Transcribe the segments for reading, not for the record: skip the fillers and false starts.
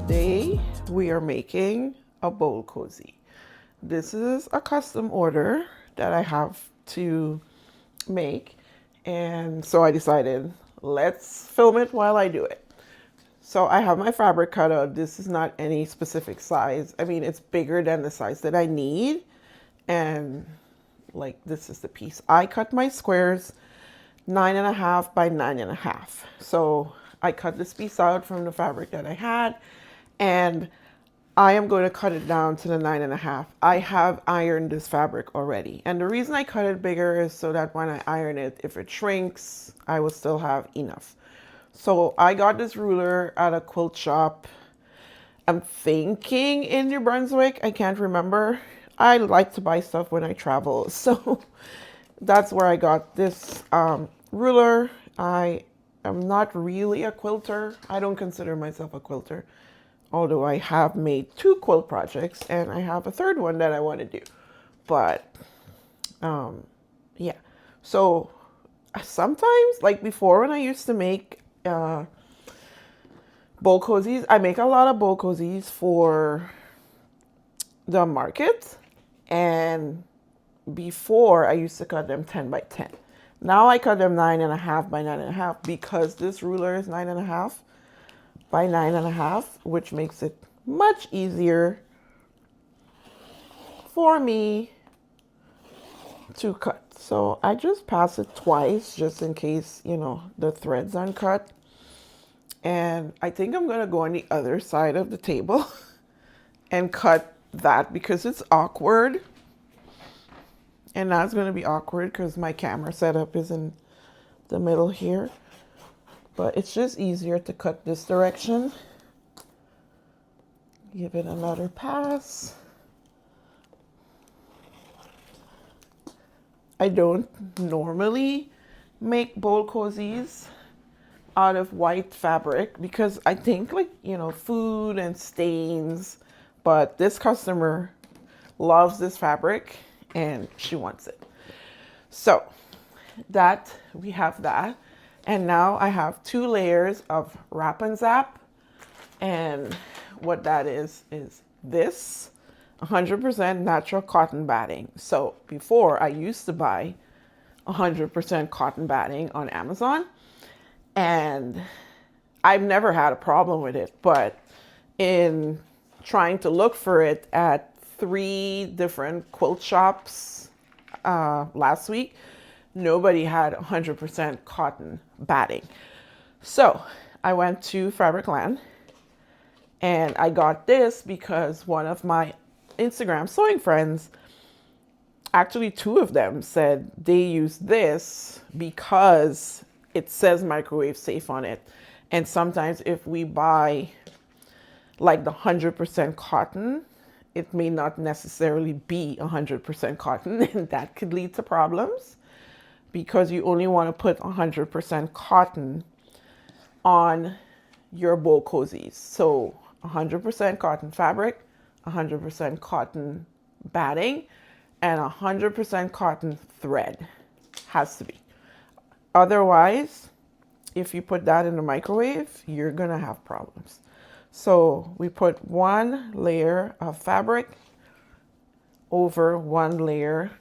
Today we are making a bowl cozy. This is a custom order that I have to make, and so I decided let's film it while I do it. So I have my fabric cut out. This is not any specific size. I mean, it's bigger than the size that I need, and like this is the piece. I cut my squares 9.5 by 9.5. So I cut this piece out from the fabric that I had, and I am going to cut it down to the 9.5. I have ironed this fabric already. And the reason I cut it bigger is so that when I iron it, if it shrinks, I will still have enough. So I got this ruler at a quilt shop. I'm thinking in New Brunswick. I can't remember. I like to buy stuff when I travel. So that's where I got this ruler. I am not really a quilter. I don't consider myself a quilter, although I have made 2 quilt projects and I have a third one that I want to do. But yeah, so sometimes, like before when I used to make bowl cozies, I make a lot of bowl cozies for the market, and before I used to cut them 10 by 10. Now I cut them 9.5 by 9.5 because this ruler is 9.5 by 9.5, which makes it much easier for me to cut. So I just pass it twice just in case, you know, the thread's uncut. And I think I'm going to go on the other side of the table and cut that because it's awkward. And that's going to be awkward because my camera setup is in the middle here. But it's just easier to cut this direction. Give it another pass. I don't normally make bowl cozies out of white fabric because I think, like, you know, food and stains. But this customer loves this fabric and she wants it. So that we have that. And now I have 2 layers of Wrap and Zap. And what that is this 100% natural cotton batting. So before I used to buy 100% cotton batting on Amazon, and I've never had a problem with it. But in trying to look for it at 3 different quilt shops last week, nobody had 100% cotton batting. So I went to Fabricland and I got this because one of my Instagram sewing friends, actually 2 of them, said they use this because it says microwave safe on it. And sometimes if we buy like the 100% cotton, it may not necessarily be 100% cotton, and that could lead to problems because you only want to put 100% cotton on your bowl cozies. So 100% cotton fabric, 100% cotton batting, and 100% cotton thread has to be. Otherwise, if you put that in the microwave, you're gonna have problems. So we put 1 layer of fabric over 1 layer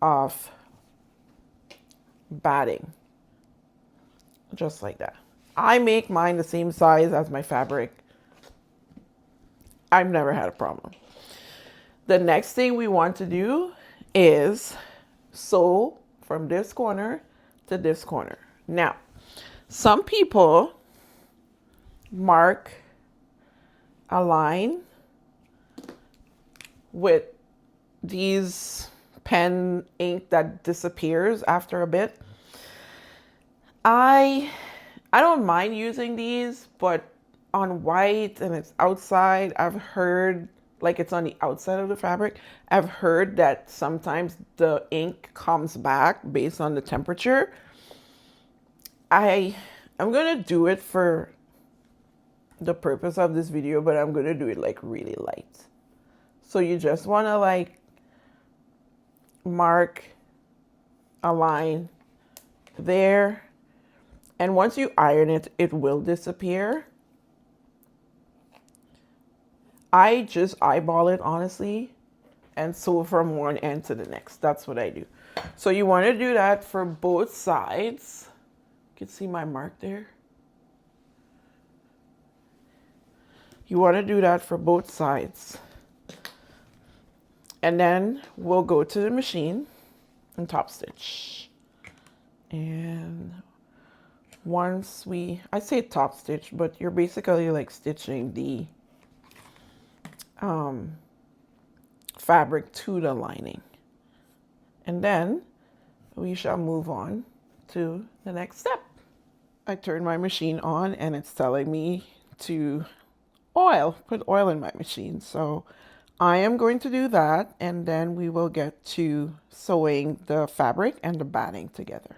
of batting, just like that. I make mine the same size as my fabric. I've never had a problem. The next thing we want to do is sew from this corner to this corner. Now, some people mark a line with these pen ink that disappears after a bit. I don't mind using these, but on white and it's outside, I've heard, like it's on the outside of the fabric, I've heard that sometimes the ink comes back based on the temperature. I'm gonna do it for the purpose of this video, but I'm gonna do it like really light. So you just wanna like mark a line there, and once you iron it, it will disappear. I just eyeball it, honestly, and sew from one end to the next. That's what I do. So you want to do that for both sides. You can see my mark there. You want to do that for both sides. And then we'll go to the machine and top stitch. And once I say top stitch, but you're basically like stitching the fabric to the lining. And then we shall move on to the next step. I turn my machine on and it's telling me to put oil in my machine. So I am going to do that, and then we will get to sewing the fabric and the batting together.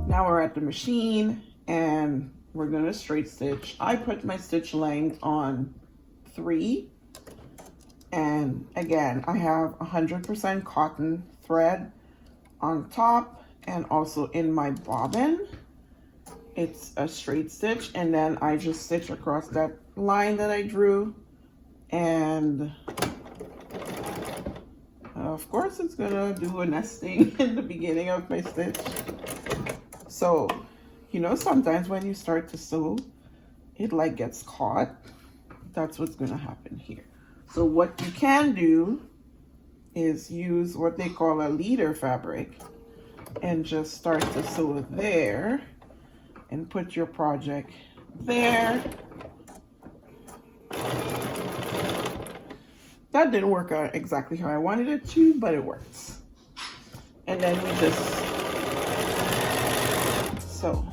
Now we're at the machine and we're going to straight stitch. I put my stitch length on 3. And again, I have 100% cotton thread on top, and also in my bobbin, it's a straight stitch. And then I just stitch across that line that I drew. And of course, it's gonna do a nesting in the beginning of my stitch. So, you know, sometimes when you start to sew, it like gets caught. That's what's gonna happen here. So what you can do is use what they call a leader fabric and just start to sew there and put your project there. That didn't work out exactly how I wanted it to, but it works. And then we just sew.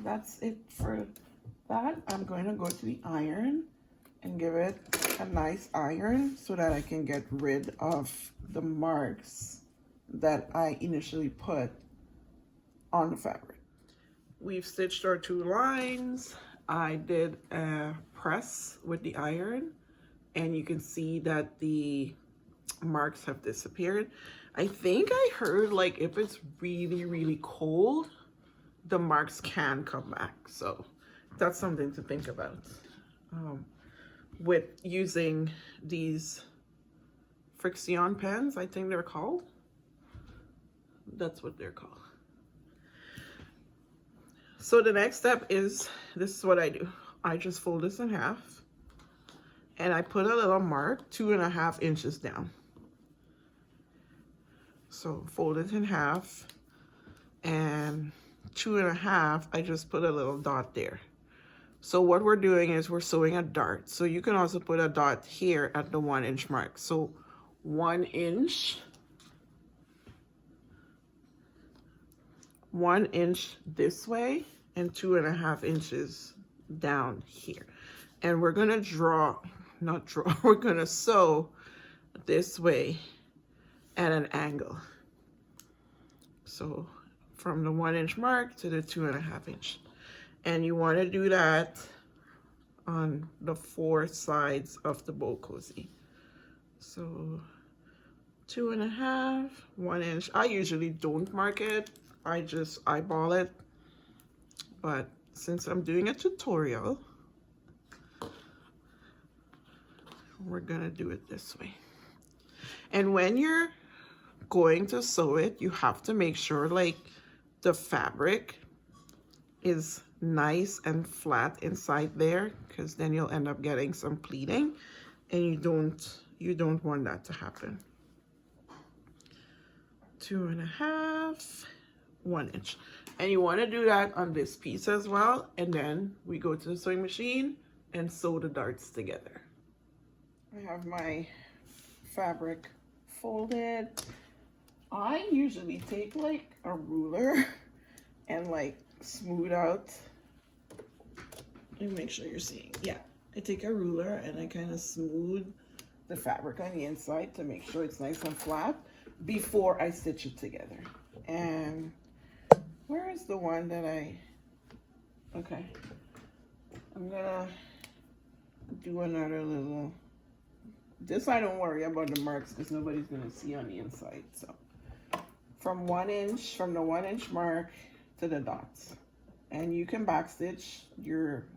That's it for that. I'm going to go to the iron and give it a nice iron so that I can get rid of the marks that I initially put on the fabric. We've stitched our 2 lines. I did a press with the iron, and you can see that the marks have disappeared. I think I heard like if it's really, really cold, the marks can come back. So that's something to think about with using these friction pens, I think they're called. That's what they're called. So the next step is, this is what I do. I just fold this in half and I put a little mark 2.5 inches down. So fold it in half, and 2.5, I just put a little dot there. So what we're doing is we're sewing a dart. So you can also put a dot here at the 1 inch mark. So 1 inch, 1 inch this way, and 2.5 inches down here. And we're gonna we're gonna sew this way at an angle. So from the 1 inch mark to the 2.5 inch. And you want to do that on the 4 sides of the bowl cozy. So 2.5, 1 inch. I usually don't mark it. I just eyeball it. But since I'm doing a tutorial, we're gonna do it this way. And when you're going to sew it, you have to make sure like the fabric is nice and flat inside there, because then you'll end up getting some pleating, and you don't want that to happen. 2.5, 1 inch. And you want to do that on this piece as well, and then we go to the sewing machine and sew the darts together. I have my fabric folded. I usually take like a ruler and like smooth out. Let me make sure you're seeing. Yeah, I take a ruler and I kind of smooth the fabric on the inside to make sure it's nice and flat before I stitch it together. And where is the one that okay, I'm gonna do another little, this I don't worry about the marks because nobody's gonna see on the inside. So from the 1 inch mark to the dots. And you can backstitch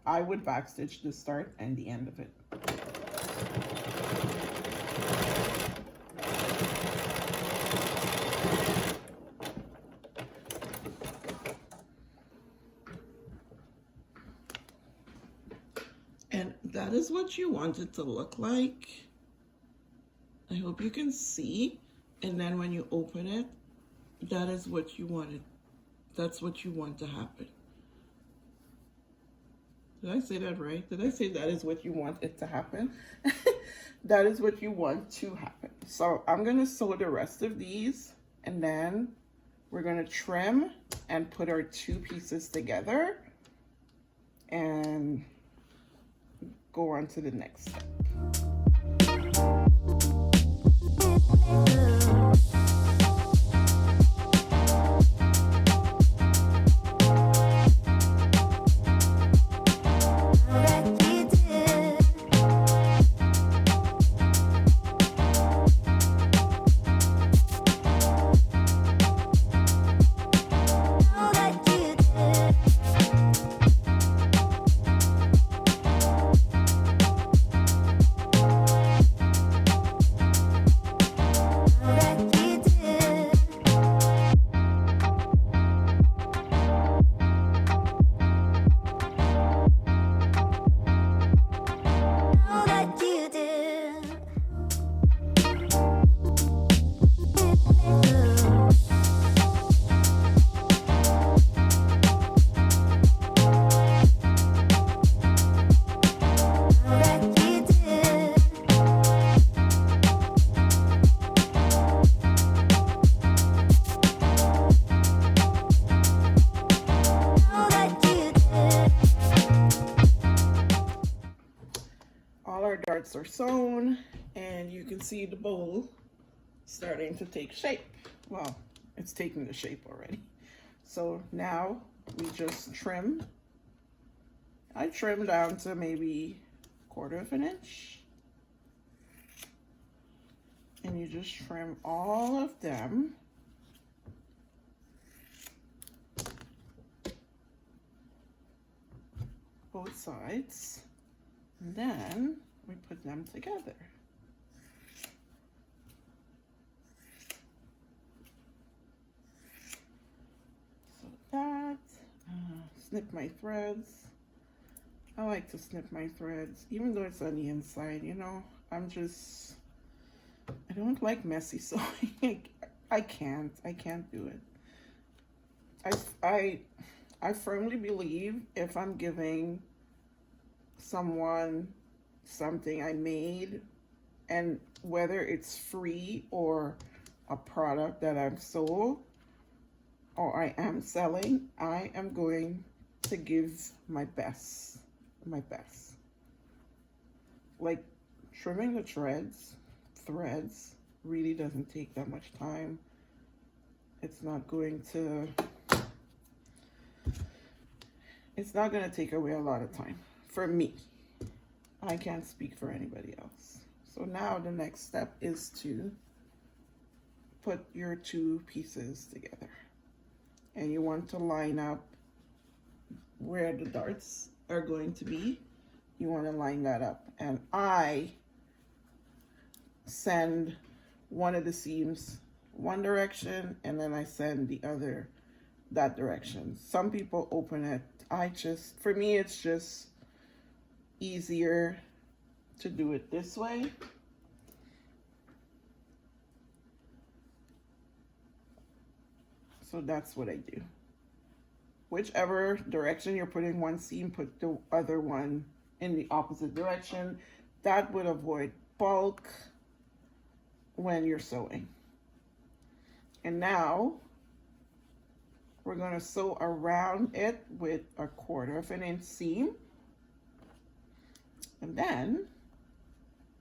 I would backstitch the start and the end of it. And that is what you want it to look like. I hope you can see. And then when you open it, that is what you wanted. That's what you want to happen. Did I say that right? Did I say that is what you want it to happen? That is what you want to happen. So I'm gonna sew the rest of these, and then we're gonna trim and put our two pieces together and go on to the next step. Darts are sewn, and you can see the bowl starting to take shape. Well, it's taking the shape already. So now we just trim. I trim down to maybe 1/4 inch, and you just trim all of them. Both sides, and then we put them together. So that, snip my threads. I like to snip my threads, even though it's on the inside, you know. I don't like messy sewing. I can't do it. I firmly believe if I'm giving someone something I made, and whether it's free or a product that I've sold or I am selling, I am going to give my best. Like trimming the threads really doesn't take that much time. It's not going to take away a lot of time for me. I can't speak for anybody else. So now the next step is to put your two pieces together. And you want to line up where the darts are going to be. You want to line that up. And I send one of the seams one direction and then I send the other that direction. Some people open it. For me, it's just easier to do it this way. So that's what I do. Whichever direction you're putting one seam, put the other one in the opposite direction. That would avoid bulk when you're sewing. And now we're going to sew around it with a 1/4 inch seam. And then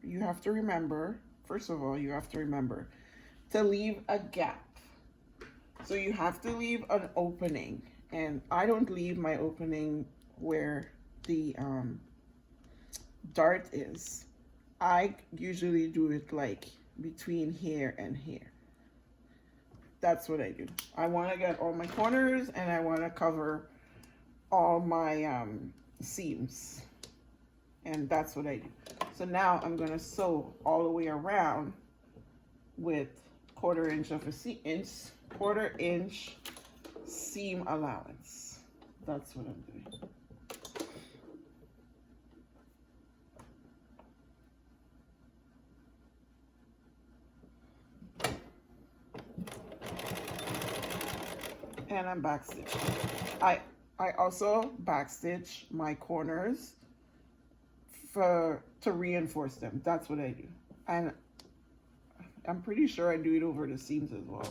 you have to remember, first of all, you have to remember to leave a gap. So you have to leave an opening. And I don't leave my opening where the dart is. I usually do it like between here and here. That's what I do. I want to get all my corners and I want to cover all my seams. And that's what I do. So now I'm going to sew all the way around with 1/4 inch of a inch, 1/4 inch seam allowance. That's what I'm doing. And I'm backstitching. I also backstitch my corners to reinforce them. That's what I do. And I'm pretty sure I do it over the seams as well.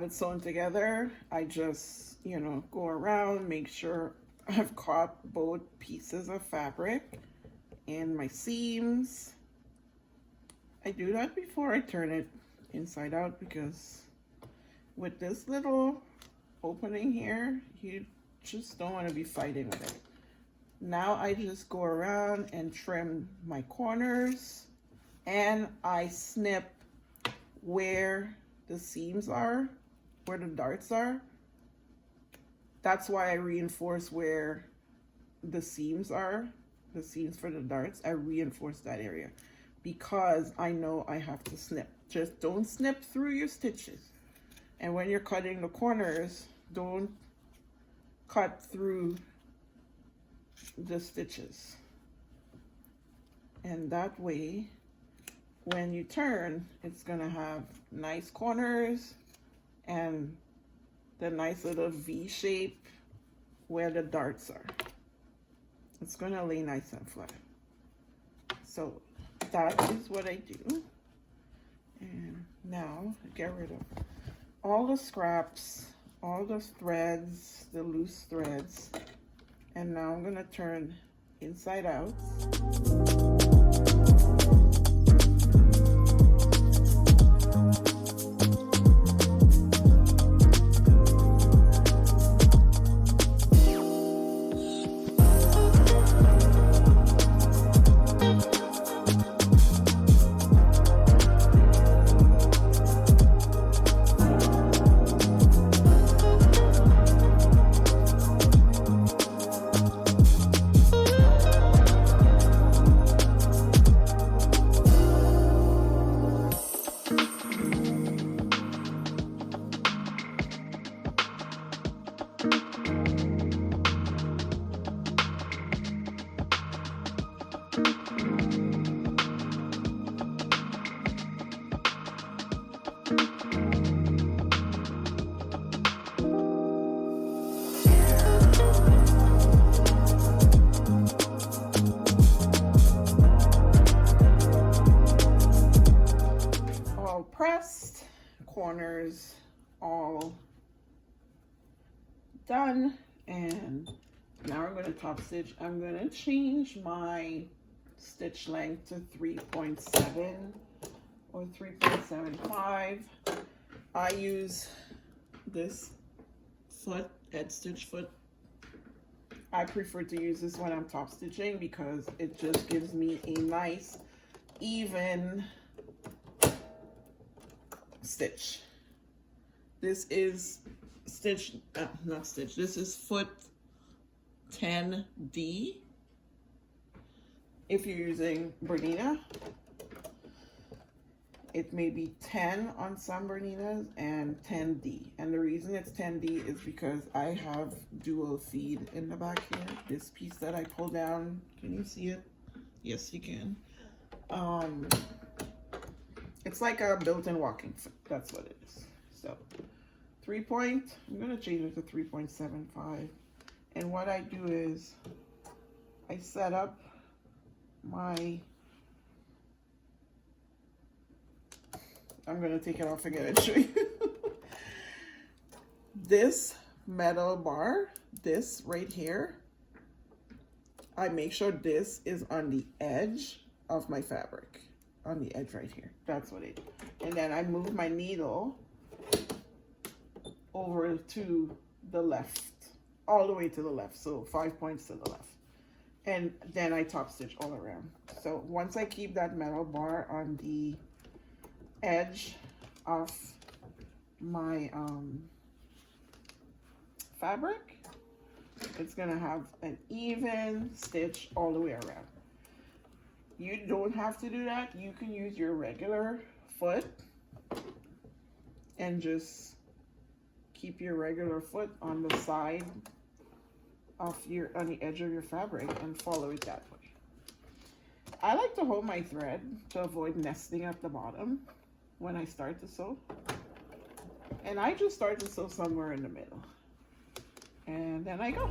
Sewn together. I just, go around, make sure I've caught both pieces of fabric and my seams. I do that before I turn it inside out because with this little opening here, you just don't want to be fighting with it. Now I just go around and trim my corners and I snip where the seams are, where the darts are. That's why I reinforce where the seams are, the seams for the darts. I reinforce that area because I know I have to snip. Just don't snip through your stitches. And when you're cutting the corners, don't cut through the stitches. And that way, when you turn, it's gonna have nice corners and the nice little V shape where the darts are. It's gonna lay nice and flat. So that is what I do. And now get rid of all the scraps, all the threads, the loose threads. And now I'm gonna turn inside out. done. And now we're going to top stitch. I'm going to change my stitch length to 3.7 or 3.75. I use this foot, head stitch foot. I prefer to use this when I'm top stitching because it just gives me a nice even stitch. This is stitch, not stitch, this is foot 10D if you're using Bernina. It may be 10 on some Berninas and 10D. And the reason it's 10D is because I have dual feed in the back here. This piece that I pull down, can you see it? Yes, you can. It's like a built-in walking foot. That's what it is. So I'm gonna change it to 3.75. And what I do is I set up my, I'm gonna take it off again and show you. This metal bar, this right here, I make sure this is on the edge of my fabric, on the edge right here. That's what I do. And then I move my needle over to the left, all the way to the left. So 5 points to the left. And then I top stitch all around. So once I keep that metal bar on the edge of my fabric, it's gonna have an even stitch all the way around. You don't have to do that. You can use your regular foot and just keep your regular foot on the side of your, on the edge of your fabric, and follow it that way. I like to hold my thread to avoid nesting at the bottom when I start to sew. And I just start to sew somewhere in the middle. And then I go.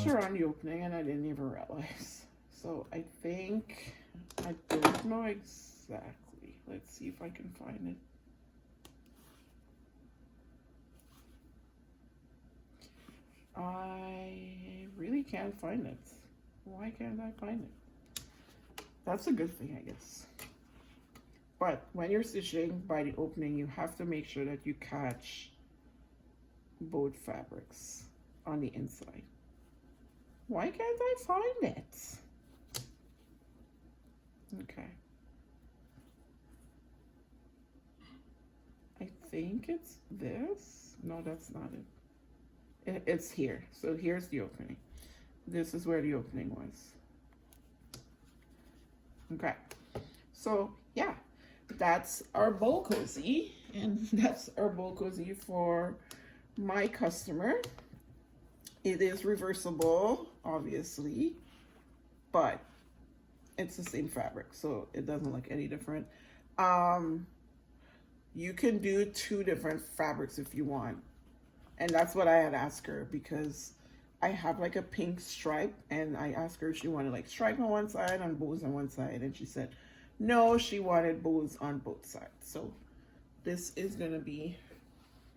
Around the opening and I didn't even realize. So I think, I don't know exactly. Let's see if I can find it. I really can't find it. Why can't I find it? That's a good thing, I guess. But when you're stitching by the opening, you have to make sure that you catch both fabrics on the inside. Why can't I find it? Okay. I think it's this. No, that's not it. It's here. So here's the opening. This is where the opening was. Okay. So yeah, that's our bowl cozy. And that's our bowl cozy for my customer. It is reversible, obviously, but it's the same fabric, so it doesn't look any different. You can do 2 different fabrics if you want. And that's what I had asked her, because I have like a pink stripe, and I asked her if she wanted like stripe on one side and bows on one side, and she said no, she wanted bows on both sides. So this is gonna be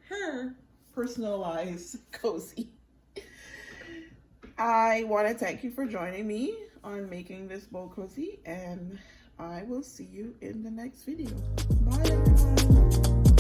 her personalized cozy. I want to thank you for joining me on making this bowl cozy, and I will see you in the next video. Bye everyone.